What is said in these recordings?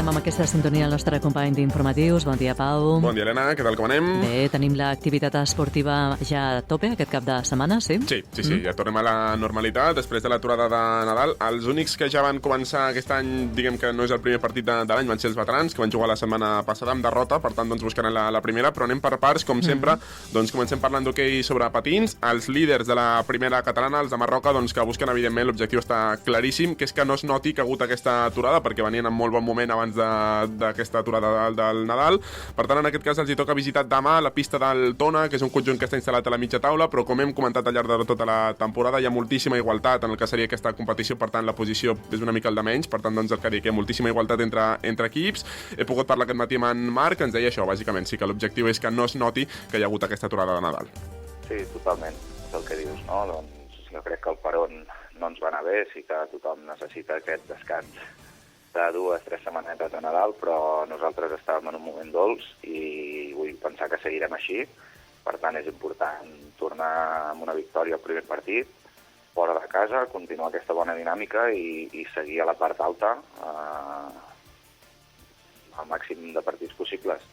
Saludem amb aquesta sintonia el nostre company d'informatius. Bon dia, Pau. Bon dia, Helena. Què tal, com anem? Bé, tenim l'activitat esportiva ja a tope aquest cap de setmana, sí? Sí, ja tornem a la normalitat després de l'aturada de Nadal. Els únics que ja van començar aquest any, diguem que no és el primer partit de l'any, van ser els veterans, que van jugar la setmana passada amb derrota, per tant, doncs buscaran la primera, però anem per parts, com sempre. Doncs comencem parlant d'hoquei sobre patins. Els líders de la primera catalana, els de Marroca, doncs que busquen, evidentment, l'objectiu està claríssim, que és que no es noti que ha hagut aquesta aturada, perquè venien en molt bon moment abans d'aquesta aturada del Nadal. Per tant, en aquest cas els hi toca visitar demà la pista del Tona, que és un conjunt que està instal·lat a la mitja taula, però com hem comentat al llarg de tota la temporada, hi ha moltíssima igualtat en el que seria aquesta competició, per tant, la posició és una mica el de menys, per tant, doncs el que dic, hi ha moltíssima igualtat entre equips. He pogut parlar aquest matí amb en Marc, que ens deia això, bàsicament, sí que l'objectiu és que no es noti que hi ha hagut aquesta aturada de Nadal. Sí, totalment, és el que dius, no? Doncs jo crec que el peron no ens va anar bé, sí que tothom necessita aquest descans de 2-3 setmanetes de Nadal, però nosaltres estàvem en un moment dolç i vull pensar que seguirem així. Per tant, és important tornar amb una victòria al primer partit, fora de casa, continuar aquesta bona dinàmica i seguir a la part alta al màxim de partits possibles.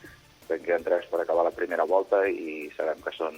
En queden 3 per acabar la primera volta i sabem que són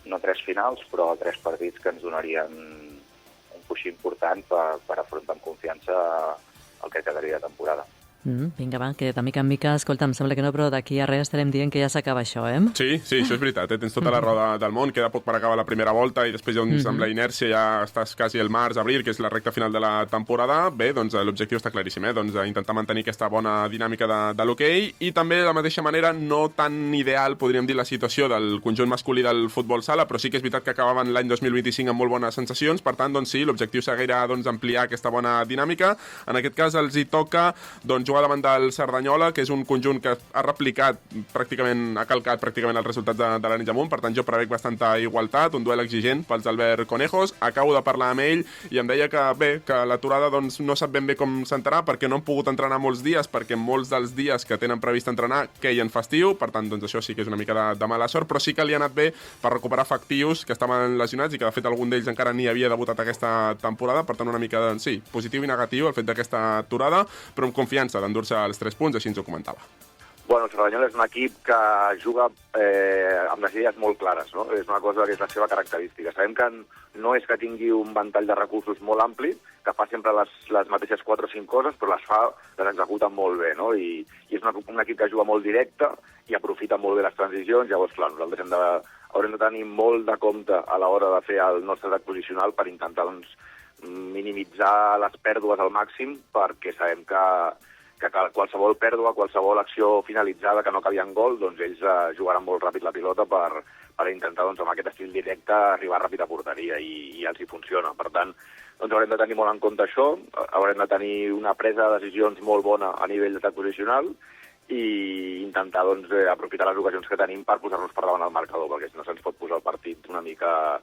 no 3 finals, però 3 partits que ens donarien un puix important per afrontar amb confiança el que quedaria de temporada. Vinga, va, que de mica en mica, escolta, em sembla que no, però d'aquí a res estarem dient que ja s'acaba això, eh? Sí, això és veritat, tens tota la roda del món, queda poc per acabar la primera volta i després amb la inèrcia ja estàs quasi al març, abril, que és la recta final de la temporada. Bé, doncs l'objectiu està claríssim, doncs intentar mantenir aquesta bona dinàmica de l'hoquei i també de la mateixa manera no tan ideal, podríem dir, la situació del conjunt masculí del futbol sala, però sí que és veritat que acabaven l'any 2025 amb molt bones sensacions, per tant, doncs sí, l'objectiu seguirà ampliar aquesta bona dinàmica. En aquest cas els hi toca jugar davant del Cerdanyola, que és un conjunt que ha replicat pràcticament, ha calcat pràcticament els resultats de l'Arenys de Munt, per tant jo prevec bastanta igualtat, un duel exigent pels Albert Conejos. Acabo de parlar amb ell i em deia que bé, que l'aturada no sap ben bé com s'entrarà perquè no han pogut entrenar molts dies, perquè molts dels dies que tenen previst entrenar queien festiu, per tant doncs això sí que és una mica de mala sort, però sí que li ha anat bé per recuperar efectius que estaven lesionats i que de fet algun d'ells encara ni havia debutat aquesta temporada, per tant una mica sí, positiu i negatiu el fet d'aquesta aturada, però amb confiança d'endur-se els 3 punts, així ens ho comentava. Bueno, el Cerdanyola és un equip que juga amb les idees molt clares, no? És una cosa que és la seva característica. Sabem que no és que tingui un ventall de recursos molt ampli, que fa sempre les mateixes 4 o 5 coses, però les executa molt bé, no? I és un equip que juga molt directe i aprofita molt bé les transicions. Llavors, clar, nosaltres haurem de tenir molt de compte a l'hora de fer el nostre atac posicional per intentar minimitzar les pèrdues al màxim, perquè sabem que qualsevol pèrdua, qualsevol acció finalitzada que no acabi en gol, doncs ells jugaran molt ràpid la pilota per intentar, amb aquest estil directe, arribar ràpid a porteria i els hi funciona. Per tant, haurem de tenir molt en compte això, haurem de tenir una presa de decisions molt bona a nivell d'atac posicional i intentar aprofitar les ocasions que tenim per posar-nos per davant al marcador, perquè si no se'ns pot posar el partit una mica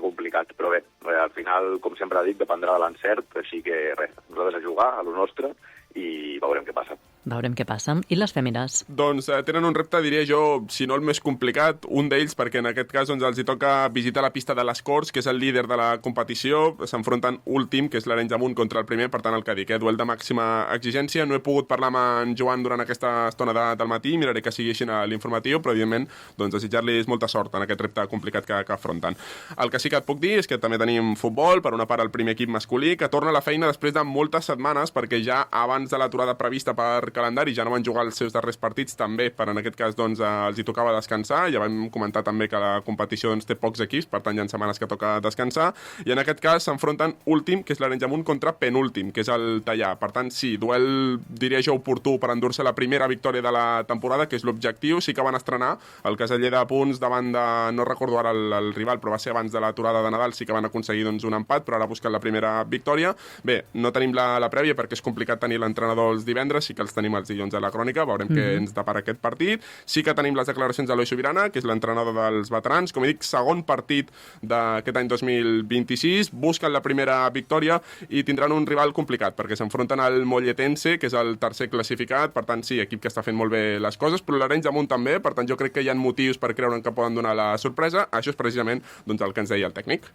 complicat. Però bé, al final, com sempre dic, dependrà de l'encert, així que res, nosaltres a jugar, a lo nostre, i veurem què passa. Veurem què passa. I les fèmines? Doncs tenen un repte, diria jo, si no el més complicat, un d'ells, perquè en aquest cas els hi toca visitar la pista de les Corts, que és el líder de la competició. S'enfronten últim, que és l'Arenys de Munt, contra el primer, per tant el que dic, duel de màxima exigència. No he pogut parlar amb en Joan durant aquesta estona del matí, miraré que sigui així a l'informatiu, però evidentment desitjar-li molta sort en aquest repte complicat que afronten. El que sí que et puc dir és que també tenim futbol, per una part el primer equip masculí, que torna a la feina després de moltes setmanes, perquè ja abans de l'aturada prevista per calendari ja no van jugar els seus darrers partits, també per en aquest cas els hi tocava descansar. Ja vam comentar també que la competició té pocs equips, per tant hi ha setmanes que toca descansar, i en aquest cas s'enfronten últim, que és l'Arenys de Munt, contra penúltim, que és el Tallà. Per tant, sí, duel, diria jo, oportú per endur-se la primera victòria de la temporada, que és l'objectiu. Sí que van estrenar el caseller de punts davant de, no recordo ara el rival, però va ser abans de l'aturada de Nadal, sí que van aconseguir un empat, però ara busquen la primera victòria. Bé, no tenim la prèvia perquè és complicat tenir l'entrenador els divendres, sí que els tenim els dilluns a la crònica, veurem què ens depara aquest partit. Sí que tenim les declaracions d'Eloi Sobirana, que és l'entrenador dels veterans, com he dit, segon partit d'aquest any 2026, busquen la primera victòria i tindran un rival complicat, perquè s'enfronten al Molletense, que és el tercer classificat, per tant, sí, equip que està fent molt bé les coses, però l'Arenys de Munt també, per tant, jo crec que hi ha motius per creure que poden donar la sorpresa. Això és precisament el que ens deia el tècnic.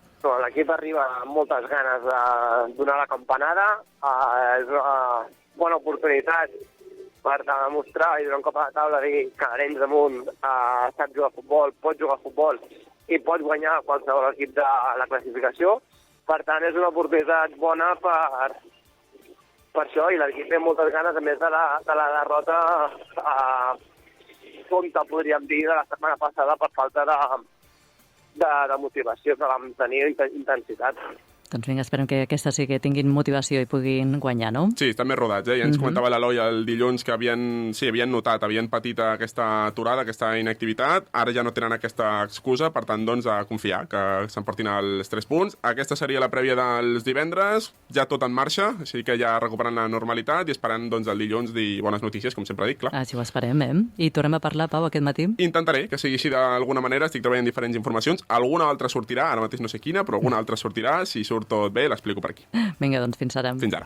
L'equip arriba amb moltes ganes de donar la campanada, bona oportunitat per demostrar i donar un cop a la taula dir que Arenys de Munt sap jugar a futbol, pot jugar a futbol i pot guanyar qualsevol equip de la classificació. Per tant, és una oportunitat bona per això, i l'equip té moltes ganes, a més de la derrota tonta, podríem dir, de la setmana passada per falta de motivació, que vam tenir intensitat. Doncs vinga, esperem que aquesta sí que tinguin motivació i puguin guanyar, no? Sí, estan més rodats, Ja ens comentava l'Eloi el dilluns que havien notat, havien patit aquesta aturada, aquesta inactivitat, ara ja no tenen aquesta excusa, per tant, doncs, a confiar que s'emportin els 3 punts. Aquesta seria la prèvia dels divendres, ja tot en marxa, així que ja recuperant la normalitat i esperant, doncs, el dilluns dir bones notícies, com sempre dic, clar. Així ho esperem, I tornem a parlar, Pau, aquest matí? Intentaré que sigui així d'alguna manera, estic treballant diferents informacions, alguna altra sortirà, ara mateix no sé quina, però alguna altra sortirà, si surt tot bé, l'explico per aquí. Vinga, doncs fins ara. Fins ara.